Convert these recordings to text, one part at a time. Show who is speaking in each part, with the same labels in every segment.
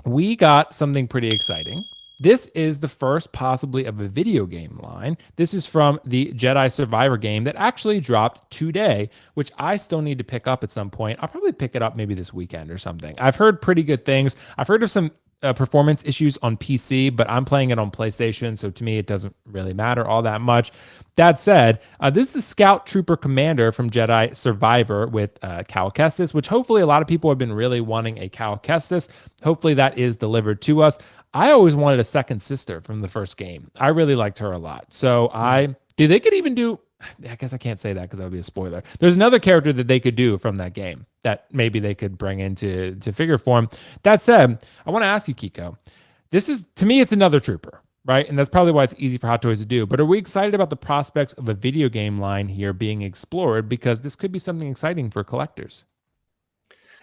Speaker 1: we got something pretty exciting. This is the first possibly of a video game line. This is from the Jedi Survivor game that actually dropped today, which I still need to pick up at some point. I'll probably pick it up maybe this weekend or something. I've heard pretty good things. I've heard of some performance issues on PC, but I'm playing it on PlayStation, so to me it doesn't really matter all that much. That said, this is the Scout Trooper Commander from Jedi Survivor with Cal Kestis, which hopefully a lot of people have been really wanting a Cal Kestis. Hopefully that is delivered to us. I always wanted a second sister from the first game. I really liked her a lot. So they could even do, I guess I can't say that because that would be a spoiler. There's another character that they could do from that game that maybe they could bring into figure form. That said, I want to ask you, Kiko, this is, to me, it's another trooper, right? And that's probably why it's easy for Hot Toys to do. But are we excited about the prospects of a video game line here being explored? Because this could be something exciting for collectors.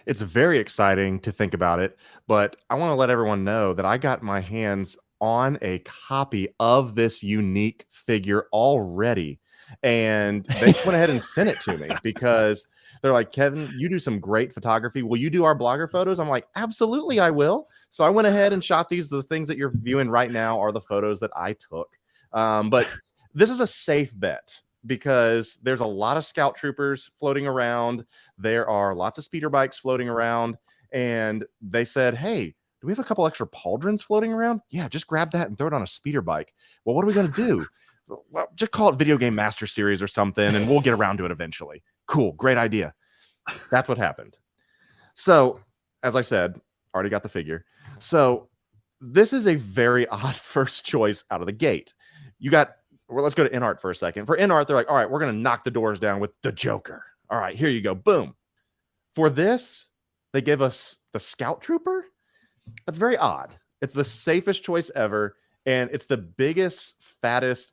Speaker 2: It's very exciting to think about it, but I want to let everyone know that I got my hands on a copy of this unique figure already. And they went ahead and sent it to me because they're like, Kevin, you do some great photography. Will you do our blogger photos? I'm like, absolutely, I will. So I went ahead and shot these. The things that you're viewing right now are the photos that I took. But this is a safe bet because there's a lot of scout troopers floating around. There are lots of speeder bikes floating around. And they said, hey, do we have a couple extra pauldrons floating around? Yeah, just grab that and throw it on a speeder bike. Well, what are we going to do? Well, just call it Video Game Master Series or something, and we'll get around to it eventually. Cool. Great idea. That's what happened. So, as I said, already got the figure. So, this is a very odd first choice out of the gate. Well, let's go to InArt for a second. For InArt, they're like, all right, we're going to knock the doors down with the Joker. All right, here you go. Boom. For this, they give us the Scout Trooper. That's very odd. It's the safest choice ever, and it's the biggest, fattest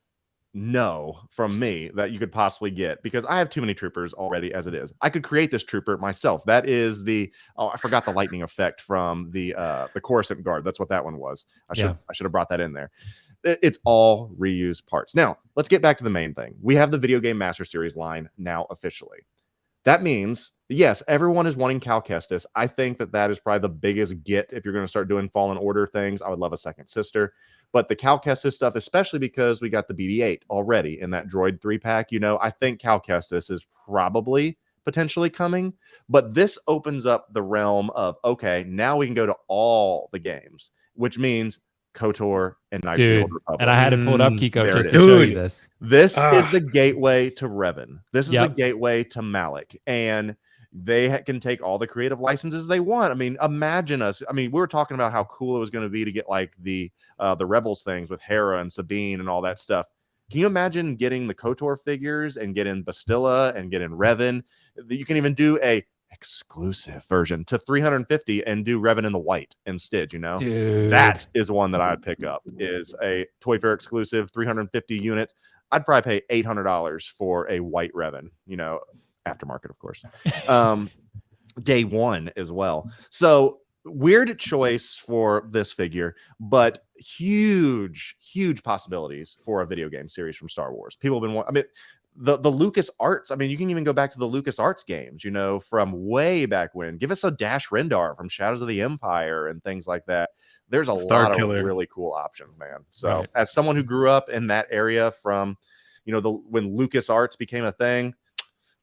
Speaker 2: no from me that you could possibly get because I have too many troopers already as it is. I could create this trooper myself. That is I forgot the lightning effect from the Coruscant Guard. That's what that one was. I should have brought that in there. It's all reused parts. Now, let's get back to the main thing. We have the Video Game Master Series line now officially. That means, yes, everyone is wanting Cal Kestis. I think that is probably the biggest get if you're going to start doing Fallen Order things. I would love a second sister. But the Cal Kestis stuff, especially because we got the BD-8 already in that Droid 3-pack, I think Cal Kestis is probably potentially coming. But this opens up the realm of, okay, now we can go to all the games, which means KOTOR and Knights of the Old Republic.
Speaker 1: And I had to pull it up, Kiko, just to show you this.
Speaker 2: This is the gateway to Revan. This is the gateway to Malik. And they can take all the creative licenses they want. I mean, imagine us. I mean, we were talking about how cool it was going to be to get like the Rebels things with Hera and Sabine and all that stuff. Can you imagine getting the KOTOR figures and getting Bastilla and getting Revan? You can even do a exclusive version to 350 and do Revan in the white instead.
Speaker 1: Dude.
Speaker 2: That is one that I'd pick up, is a Toy Fair exclusive 350 units. I'd probably pay $800 for a white Revan, aftermarket, of course. Day one as well. So weird choice for this figure, but huge possibilities for a video game series from Star Wars. People have been the Lucas Arts. I mean, you can even go back to the Lucas Arts games, from way back when. Give us a Dash Rendar from Shadows of the Empire and things like that. There's a lot of really cool options, man. So as someone who grew up in that area from, when Lucas Arts became a thing,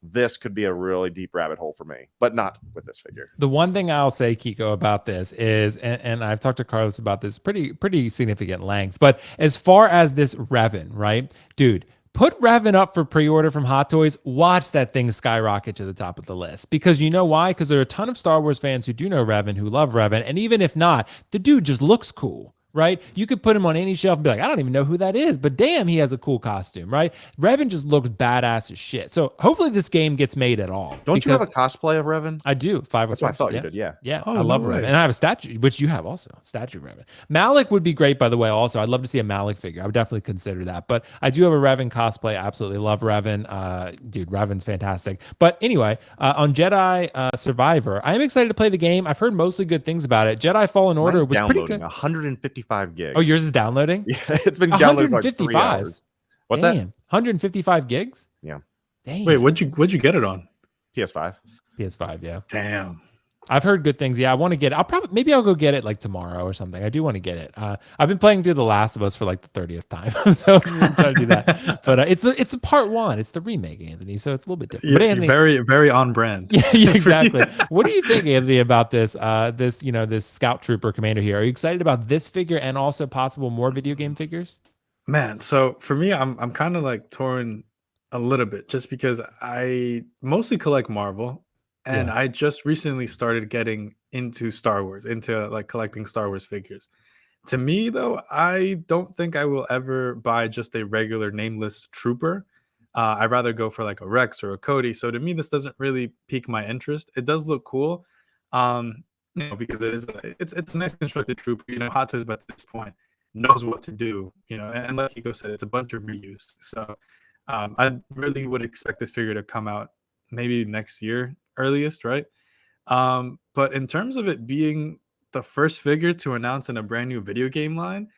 Speaker 2: this could be a really deep rabbit hole for me, but not with this figure.
Speaker 1: The one thing I'll say, Kiko, about this is, and I've talked to Carlos about this pretty significant length, but as far as this Revan, right, dude, put Revan up for pre-order from Hot Toys. Watch that thing skyrocket to the top of the list. Because you know why? Because there are a ton of Star Wars fans who do know Revan, who love Revan, and even if not, the dude just looks cool. Right? You could put him on any shelf and be like, I don't even know who that is, but damn, he has a cool costume, right? Revan just looked badass as shit. So hopefully this game gets made at all.
Speaker 2: Don't you have a cosplay of Revan?
Speaker 1: I do. 5
Speaker 2: That's what I thought you did, yeah.
Speaker 1: Yeah, I love Revan. And I have a statue, which you have also. Statue of Revan. Malik would be great, by the way, also. I'd love to see a Malik figure. I would definitely consider that. But I do have a Revan cosplay. I absolutely love Revan. Dude, Revan's fantastic. But anyway, on Jedi Survivor, I am excited to play the game. I've heard mostly good things about it. Jedi Fallen Order was pretty good.
Speaker 2: 155 gigs.
Speaker 1: Oh, yours is downloading?
Speaker 2: Yeah, it's been downloaded for like 3 hours. What's that?
Speaker 1: 155 gigs?
Speaker 2: Yeah.
Speaker 1: Damn.
Speaker 3: Wait, what'd you get it on?
Speaker 2: PS5.
Speaker 1: PS5, yeah.
Speaker 3: Damn.
Speaker 1: I've heard good things. Yeah, I want to get it. Maybe I'll go get it like tomorrow or something. I do want to get it. I've been playing through The Last of Us for like the 30th time, so I'm trying to do that. But it's a part one. It's the remake, Anthony. So it's a little bit different. But
Speaker 3: Yeah,
Speaker 1: Anthony,
Speaker 3: very, very on brand.
Speaker 1: yeah, exactly. What do you think, Anthony, about this Scout Trooper Commander here? Are you excited about this figure and also possible more video game figures?
Speaker 3: Man, so for me, I'm kind of like torn a little bit just because I mostly collect Marvel, and
Speaker 1: Yeah.
Speaker 3: I just recently started getting into Star Wars, into like collecting Star Wars figures. To me, though, I don't think I will ever buy just a regular nameless trooper. I'd rather go for like a Rex or a Cody. So to me, this doesn't really pique my interest. It does look cool, because it's a nice constructed trooper. Hot Toys by this point knows what to do. And like Kiko said, it's a bunch of reuse. So I really would expect this figure to come out maybe next year earliest, right? But in terms of it being the first figure to announce in a brand new video game line,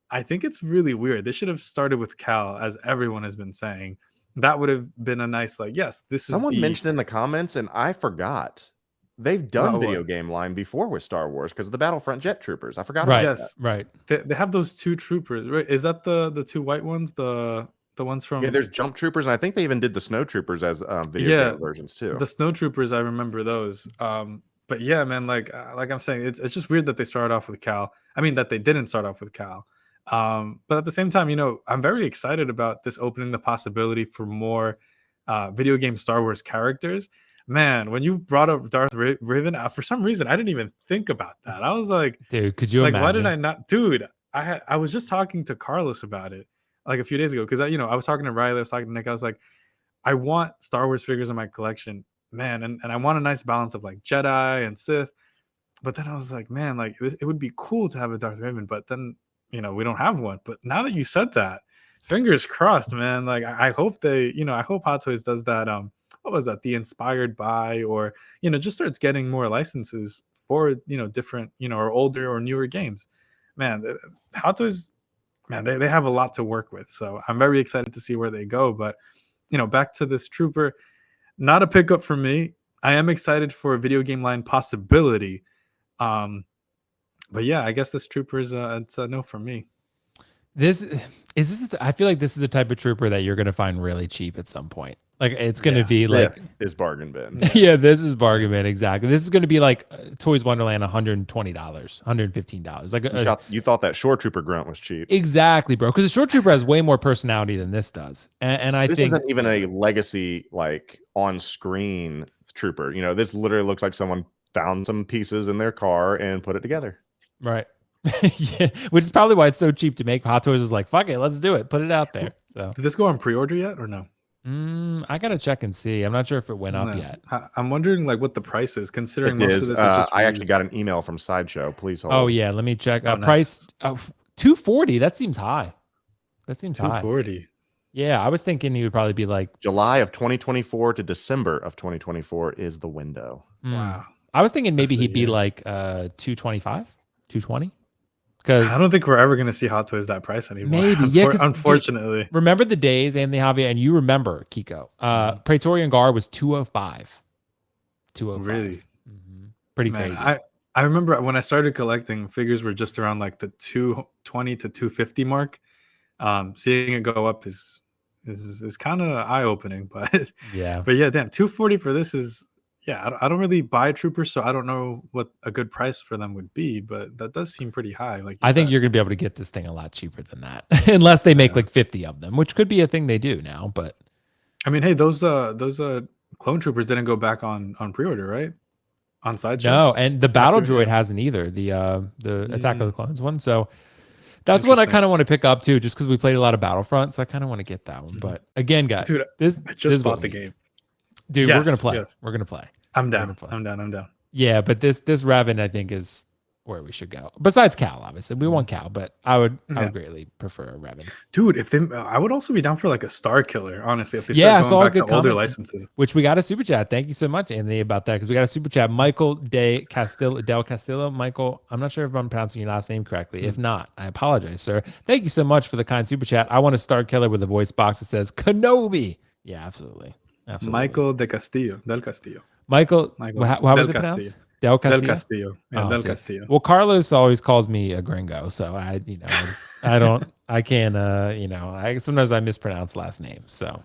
Speaker 3: I think it's really weird. They should have started with Cal, as everyone has been saying. That would have been a nice, like, yes, this is
Speaker 2: Someone
Speaker 3: the
Speaker 2: mentioned in the comments, and I forgot. They've done
Speaker 3: about
Speaker 2: video
Speaker 3: what?
Speaker 2: game line before with Star Wars because of the Battlefront Jet Troopers. I forgot
Speaker 1: Right.
Speaker 2: about that.
Speaker 3: Yes,
Speaker 1: Right.
Speaker 3: they have those two troopers, right? Is that the two white ones, the ones
Speaker 2: Yeah,
Speaker 3: from?
Speaker 2: there's Jump Troopers, and I think they even did the Snow Troopers as video
Speaker 3: Yeah,
Speaker 2: game versions too.
Speaker 3: the snow troopers. I remember those. But yeah, man, like I'm saying, it's just weird that they started off with Cal. I mean, that they didn't start off with Cal. But at the same time, I'm very excited about this opening the possibility for more video game Star Wars characters. Man, when you brought up Darth Raven, for some reason I didn't even think about that. I was
Speaker 1: Dude, could you
Speaker 3: like, why did
Speaker 1: imagine?
Speaker 3: I not, dude? I was just talking to Carlos about it like a few days ago because I was talking to Riley, I was talking to Nick. I was like, I want Star Wars figures in my collection, man, and I want a nice balance of like Jedi and Sith. But then I was like, man, like it would be cool to have a Darth Raven, but then we don't have one. But now that you said that, fingers crossed, man. Like I hope I hope Hot Toys does that. What was that? The Inspired by, or just starts getting more licenses for different or older or newer games. Man, Hot Toys, man, they have a lot to work with. So I'm very excited to see where they go. But back to this trooper, not a pickup for me. I am excited for a video game line possibility. But yeah, I guess this trooper is it's a no for me.
Speaker 1: I feel like this is the type of trooper that you're gonna find really cheap at some point. Like it's gonna
Speaker 3: Yeah.
Speaker 1: be like,
Speaker 2: This is bargain bin.
Speaker 1: yeah, this is bargain bin, exactly. This is gonna be like Toys Wonderland, $120, $115. Like
Speaker 2: You thought that Shore Trooper grunt was cheap.
Speaker 1: exactly, bro. Because the Short Trooper has way more personality than this does, and I
Speaker 2: This
Speaker 1: think
Speaker 2: isn't even a legacy like on screen trooper. This literally looks like someone found some pieces in their car and put it together.
Speaker 1: right. Yeah, which is probably why it's so cheap to make. Hot Toys was like, fuck it, let's do it, put it out there. So
Speaker 3: Did this go on pre-order yet or no?
Speaker 1: I gotta check and see. I'm not sure if it went up
Speaker 3: No.
Speaker 1: yet.
Speaker 3: I'm wondering like what the price is, considering
Speaker 2: It
Speaker 3: most
Speaker 2: is.
Speaker 3: of this is just.
Speaker 2: I actually got an email from Sideshow. Please hold.
Speaker 1: Oh yeah, let me check.
Speaker 3: Oh, nice.
Speaker 1: Price $240. That seems high. That seems high.
Speaker 3: 240.
Speaker 1: Yeah, I was thinking he would probably be like
Speaker 2: July of 2024 to December of 2024 is the window.
Speaker 3: Wow.
Speaker 1: I was thinking maybe
Speaker 3: That's the
Speaker 1: he'd be
Speaker 3: year.
Speaker 1: like 225, 220. Because
Speaker 3: I don't think we're ever gonna see Hot Toys that price anymore.
Speaker 1: maybe, yeah. Because
Speaker 3: unfortunately,
Speaker 1: remember the days, Anthony Javier, and you remember Kiko. Praetorian Guard was 205. 205.
Speaker 3: really,
Speaker 1: Pretty
Speaker 3: man.
Speaker 1: crazy.
Speaker 3: I remember when I started collecting, figures were just around like the 220 to 250 mark. Seeing it go up is kind of eye opening, but
Speaker 1: Yeah.
Speaker 3: but yeah, damn, 240 for this is. Yeah, I don't really buy troopers, so I don't know what a good price for them would be, but that does seem pretty high. Like
Speaker 1: I think you're gonna be able to get this thing a lot cheaper than that, unless they make like 50 of them, which could be a thing they do now. But
Speaker 3: I mean, hey, those clone troopers didn't go back on pre-order, right? On Sideshow.
Speaker 1: no, and the battle
Speaker 3: After-
Speaker 1: droid hasn't either. The Attack of the Clones one. So that's what I
Speaker 3: Interesting.
Speaker 1: kind of want to pick up too, just because we played a lot of Battlefront. So I kind of want to get that one. But again, guys,
Speaker 3: Dude,
Speaker 1: this
Speaker 3: I
Speaker 1: this
Speaker 3: just
Speaker 1: is what
Speaker 3: bought the
Speaker 1: we need.
Speaker 3: game.
Speaker 1: Dude, we're
Speaker 3: Yes,
Speaker 1: gonna play.
Speaker 3: yes.
Speaker 1: We're gonna play.
Speaker 3: I'm down.
Speaker 1: Wonderful.
Speaker 3: I'm down.
Speaker 1: Yeah, but this Revan I think is where we should go. Besides Cal, obviously, we want Cal, but I would greatly prefer a Revan.
Speaker 3: Dude, if they, I would also be down for like a Star Killer, honestly. If they
Speaker 1: Yeah, I
Speaker 3: start
Speaker 1: saw a
Speaker 3: going back
Speaker 1: good
Speaker 3: to older
Speaker 1: comment.
Speaker 3: licenses.
Speaker 1: Which we got a super chat. Thank you so much, Anthony, about that because we got a super chat. Michael del Castillo. Michael, I'm not sure if I'm pronouncing your last name correctly. If not, I apologize, sir. Thank you so much for the kind super chat. I want a Star Killer with a voice box that says Kenobi. Yeah, absolutely.
Speaker 3: Michael del Castillo.
Speaker 1: Michael,
Speaker 3: Michael
Speaker 1: how
Speaker 3: del
Speaker 1: was it
Speaker 3: Castillo.
Speaker 1: pronounced? Del
Speaker 3: Del
Speaker 1: Castillo.
Speaker 3: Castillo. Yeah,
Speaker 1: Oh,
Speaker 3: Del
Speaker 1: see.
Speaker 3: Castillo.
Speaker 1: Well, Carlos always calls me a gringo, so I can't, I sometimes I mispronounce last names. So